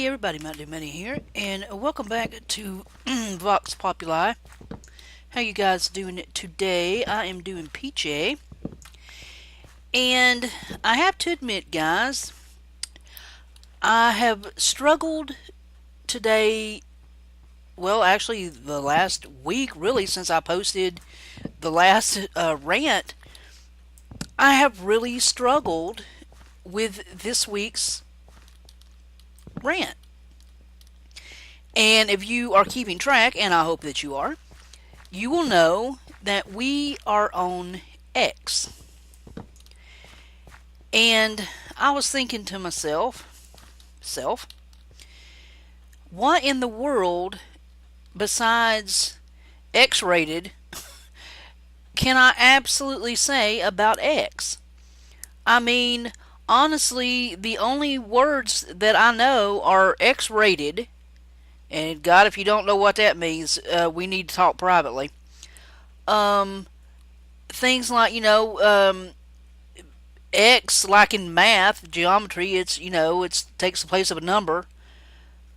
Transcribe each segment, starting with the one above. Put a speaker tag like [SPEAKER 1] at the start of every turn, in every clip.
[SPEAKER 1] everybody, MntDewMania here, and welcome back to Vox Populi. How you guys doing today? I am doing peachy, and I have to admit, guys, I have struggled today, well, actually the last week, really, since I posted the last rant. I have really struggled with this week's rant. And if you are keeping track, and I hope that you are, you will know that we are on X. And I was thinking to myself, what in the world besides X rated can I absolutely say about X? I mean, honestly, the only words that I know are X rated. And God, if you don't know what that means, we need to talk privately. Um, Things like, X, like in math, geometry, it takes the place of a number.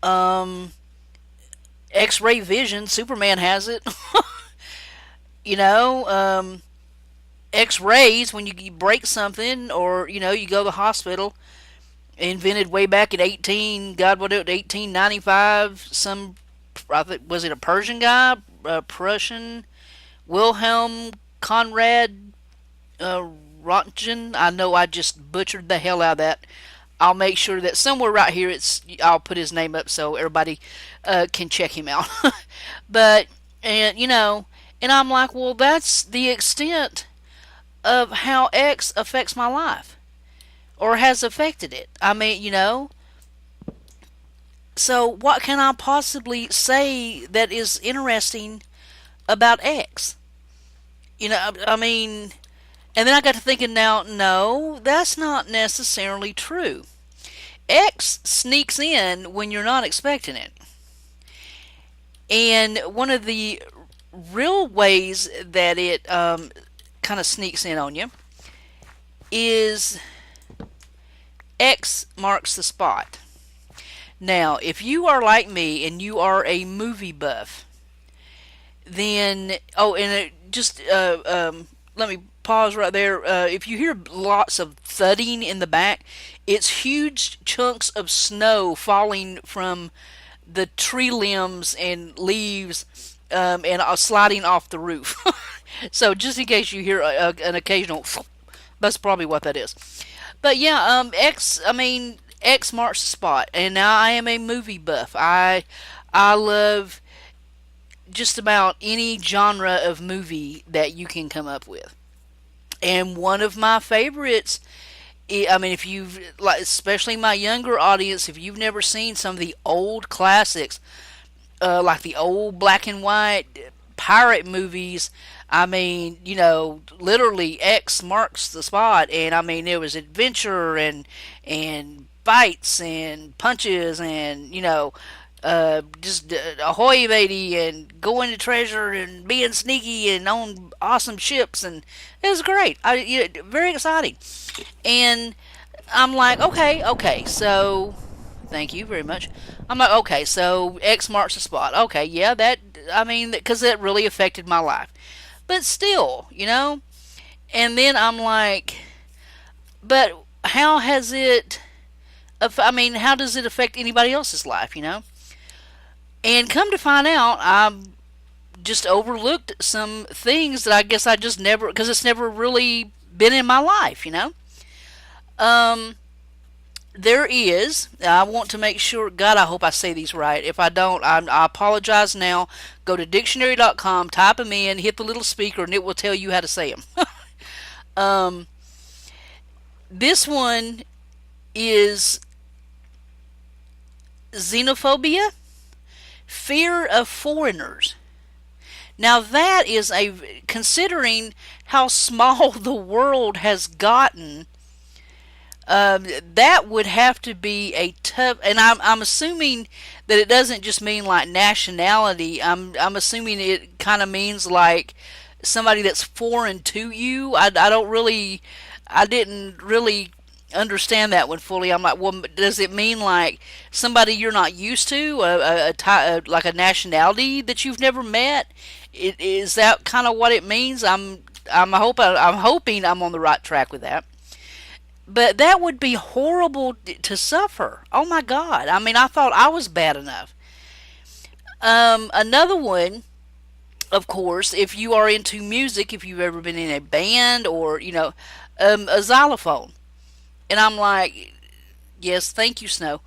[SPEAKER 1] Um, X-ray vision, Superman has it. you know, um, X-rays, when you break something or, you go to the hospital, invented way back in 1895. I think, was it a Persian guy, Prussian, Wilhelm Conrad Rontgen. I know I just butchered the hell out of that. I'll make sure that somewhere right here I'll put his name up so everybody can check him out. but and you know, and I'm like, well, that's the extent of how X affects my life or has affected it. I mean, so what can I possibly say that is interesting about X? I mean, and then I got to thinking now, no, that's not necessarily true. X sneaks in when you're not expecting it. And one of the real ways that it kind of sneaks in on you is X marks the spot. Now, if you are like me and you are a movie buff, then let me pause right there. If you hear lots of thudding in the back, it's huge chunks of snow falling from the tree limbs and leaves, and sliding off the roof. So just in case you hear an occasional, that's probably what that is. But yeah, X marks the spot, and now I am a movie buff. I love just about any genre of movie that you can come up with. And one of my favorites, I mean, if you've, like, especially my younger audience, if you've never seen some of the old classics, like the old black and white pirate movies, I mean, literally X marks the spot, and I mean, there was adventure and fights and punches and just ahoy matey and going to treasure and being sneaky and on awesome ships, and it was great. Very exciting. And I'm like, okay, so thank you very much. I'm like, okay, so X marks the spot. Okay, yeah, because that really affected my life. But still, and then I'm like, but how has it, how does it affect anybody else's life? And come to find out, I just overlooked some things that I guess I just never, because it's never really been in my life. Um, there is, I want to make sure, God, I hope I say these right. If I don't, I apologize now. Go to dictionary.com, type them in, hit the little speaker, and it will tell you how to say them. um, this one is xenophobia, fear of foreigners. Now that is considering how small the world has gotten, that would have to be a tough, and I'm assuming that it doesn't just mean like nationality. I'm assuming it kind of means like somebody that's foreign to you. I didn't really understand that one fully. I'm like, well, does it mean like somebody you're not used to, like a nationality that you've never met? Is that kind of what it means? I'm hoping I'm on the right track with that. But that would be horrible to suffer. Oh my God! I mean, I thought I was bad enough. Another one, of course, if you are into music, if you've ever been in a band or a xylophone, and I'm like, yes, thank you, Snow.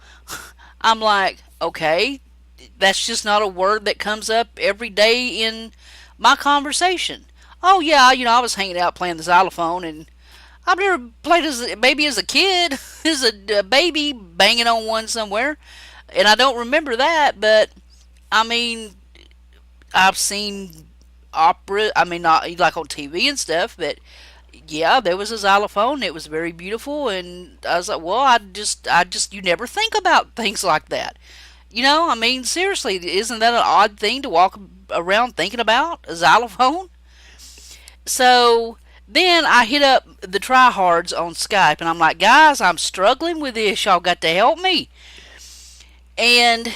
[SPEAKER 1] I'm like, okay, that's just not a word that comes up every day in my conversation. Oh yeah, I was hanging out playing the xylophone, and I've never played as a kid, as a baby banging on one somewhere, and I don't remember that. But I mean, I've seen opera. I mean, not like on TV and stuff, but yeah, there was a xylophone. It was very beautiful, and I was like, well, you never think about things like that. I mean, seriously, isn't that an odd thing to walk around thinking about? A xylophone? So then I hit up the tryhards on Skype, and I'm like, guys, I'm struggling with this. Y'all got to help me. And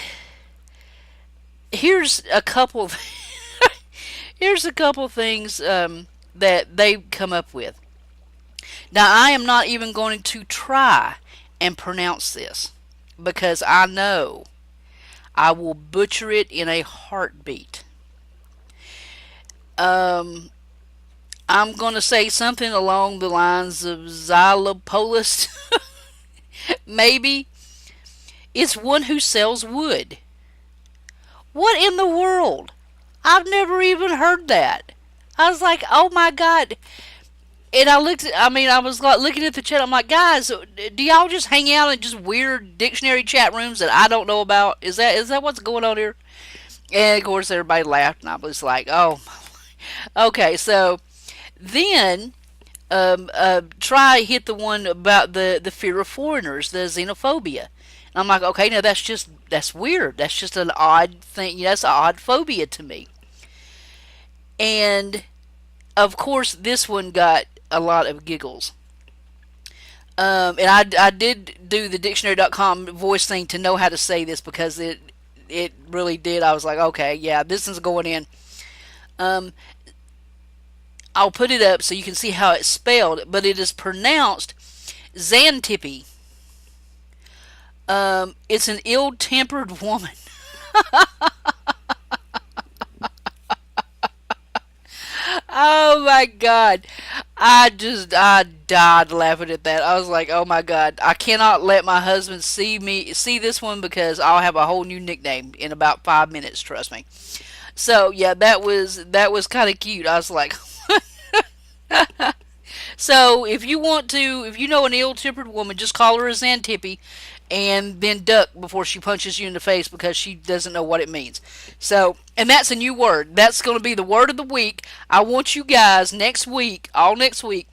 [SPEAKER 1] here's a couple of here's a couple of things that they come up with. Now, I am not even going to try and pronounce this because I know I will butcher it in a heartbeat. Um, I'm going to say something along the lines of xylopolist. Maybe. It's one who sells wood. What in the world? I've never even heard that. I was like, oh my God. And I was like looking at the chat. I'm like, guys, do y'all just hang out in just weird dictionary chat rooms that I don't know about? Is that what's going on here? And of course, everybody laughed, and I was like, oh, okay. So then, try hit the one about the fear of foreigners, the xenophobia. And I'm like, okay, now that's weird. That's just an odd thing. That's an odd phobia to me. And of course, this one got a lot of giggles. And I did do the dictionary.com voice thing to know how to say this because it really did. I was like, okay, yeah, this is going in. Um, I'll put it up so you can see how it's spelled, but it is pronounced Xantippe. It's an ill-tempered woman. Oh my God. I died laughing at that. I was like, oh my God, I cannot let my husband see this one because I'll have a whole new nickname in about 5 minutes, trust me. So yeah, that was kind of cute. I was like, so if you know an ill-tempered woman, just call her a Xantippe, and then duck before she punches you in the face because she doesn't know what it means. So, and that's a new word. That's going to be the word of the week. I want you guys all next week,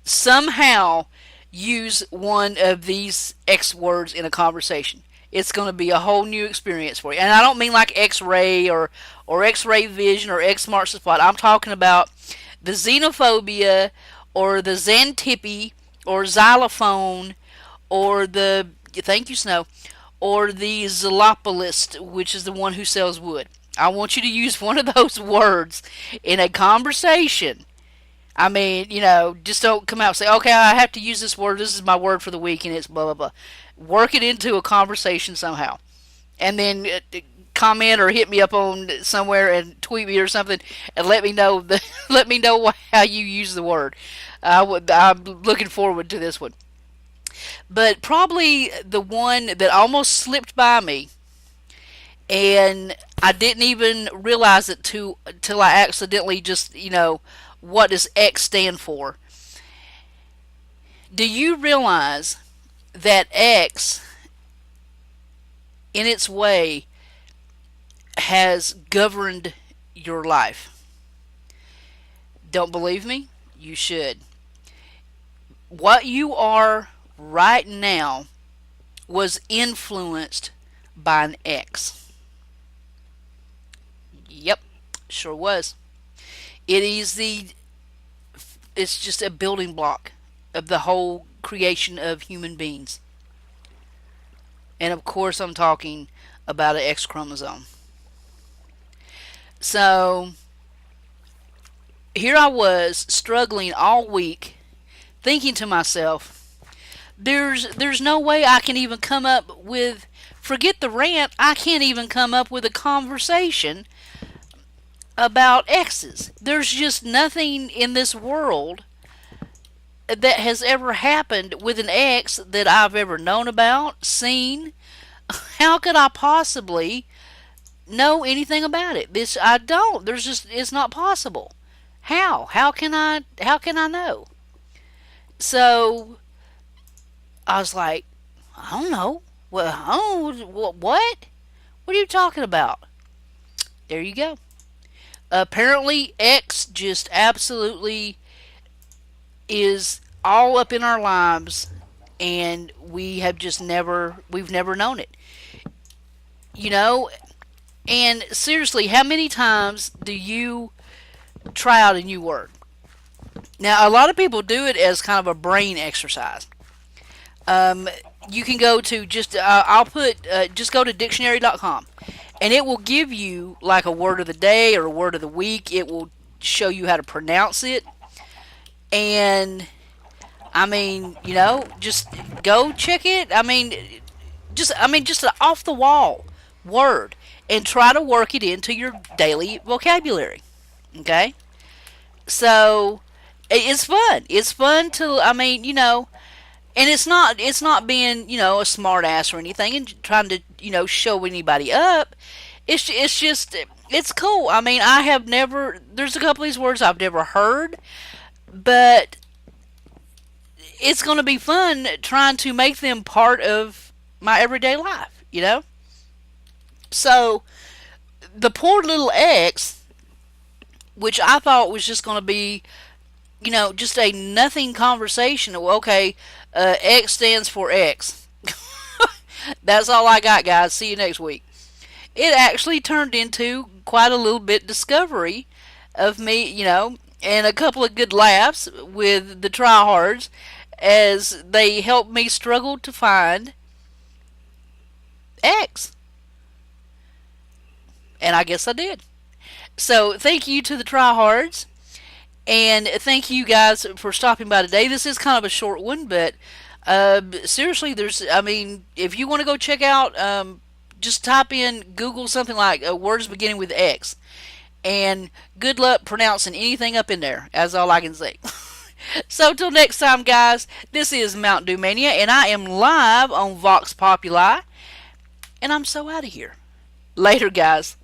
[SPEAKER 1] somehow use one of these X words in a conversation. It's going to be a whole new experience for you. And I don't mean like X-ray or X-ray vision or X marks the spot. I'm talking about the xenophobia or the Xantippe or xylophone or the thank you, Snow, or the Zolopolist, which is the one who sells wood. I want you to use one of those words in a conversation. I mean, just don't come out and say, okay, I have to use this word. This is my word for the week, and it's blah, blah, blah. Work it into a conversation somehow. And then comment or hit me up on somewhere and tweet me or something and let me know let me know how you use the word. I'm looking forward to this one. But probably the one that almost slipped by me, and I didn't even realize it till I accidentally just, what does X stand for? Do you realize that X, in its way, has governed your life? Don't believe me? You should. What you are right now was influenced by an X. Yep, sure was. It is it's just a building block of the whole creation of human beings. And of course, I'm talking about an X chromosome. So here I was struggling all week, thinking to myself, there's no way I can even come up with, forget the rant, I can't even come up with a conversation about X's. There's just nothing in this world that has ever happened with an X that I've ever known about, seen. How could I possibly know anything about it? This I don't. There's just it's not possible. How? How can I know? So I was like, I don't know. Well, I don't, what? What are you talking about? There you go. Apparently X just absolutely is all up in our lives, and we've never known it. You know, and seriously, how many times do you try out a new word? Now, a lot of people do it as kind of a brain exercise. Um, you can go to just go to dictionary.com, and it will give you like a word of the day or a word of the week. It will show you how to pronounce it. And I mean, just go check it. Just an off the wall word, and try to work it into your daily vocabulary. Okay? So it's fun. It's fun to and it's not being, a smart ass or anything and trying to, show anybody up. It's just it's cool. I mean, I have never there's a couple of these words I've never heard, but it's going to be fun trying to make them part of my everyday life. So the poor little X, which I thought was just going to be, just a nothing conversation. Well, okay, X stands for X. That's all I got, guys. See you next week. It actually turned into quite a little bit discovery of me, and a couple of good laughs with the tryhards as they helped me struggle to find X. And I guess I did. So thank you to the tryhards. And thank you guys for stopping by today. This is kind of a short one, but seriously, if you want to go check out, just type in Google something like words beginning with X. And good luck pronouncing anything up in there. That's all I can say. So till next time, guys, this is MntDewMania, and I am live on Vox Populi. And I'm so out of here. Later, guys.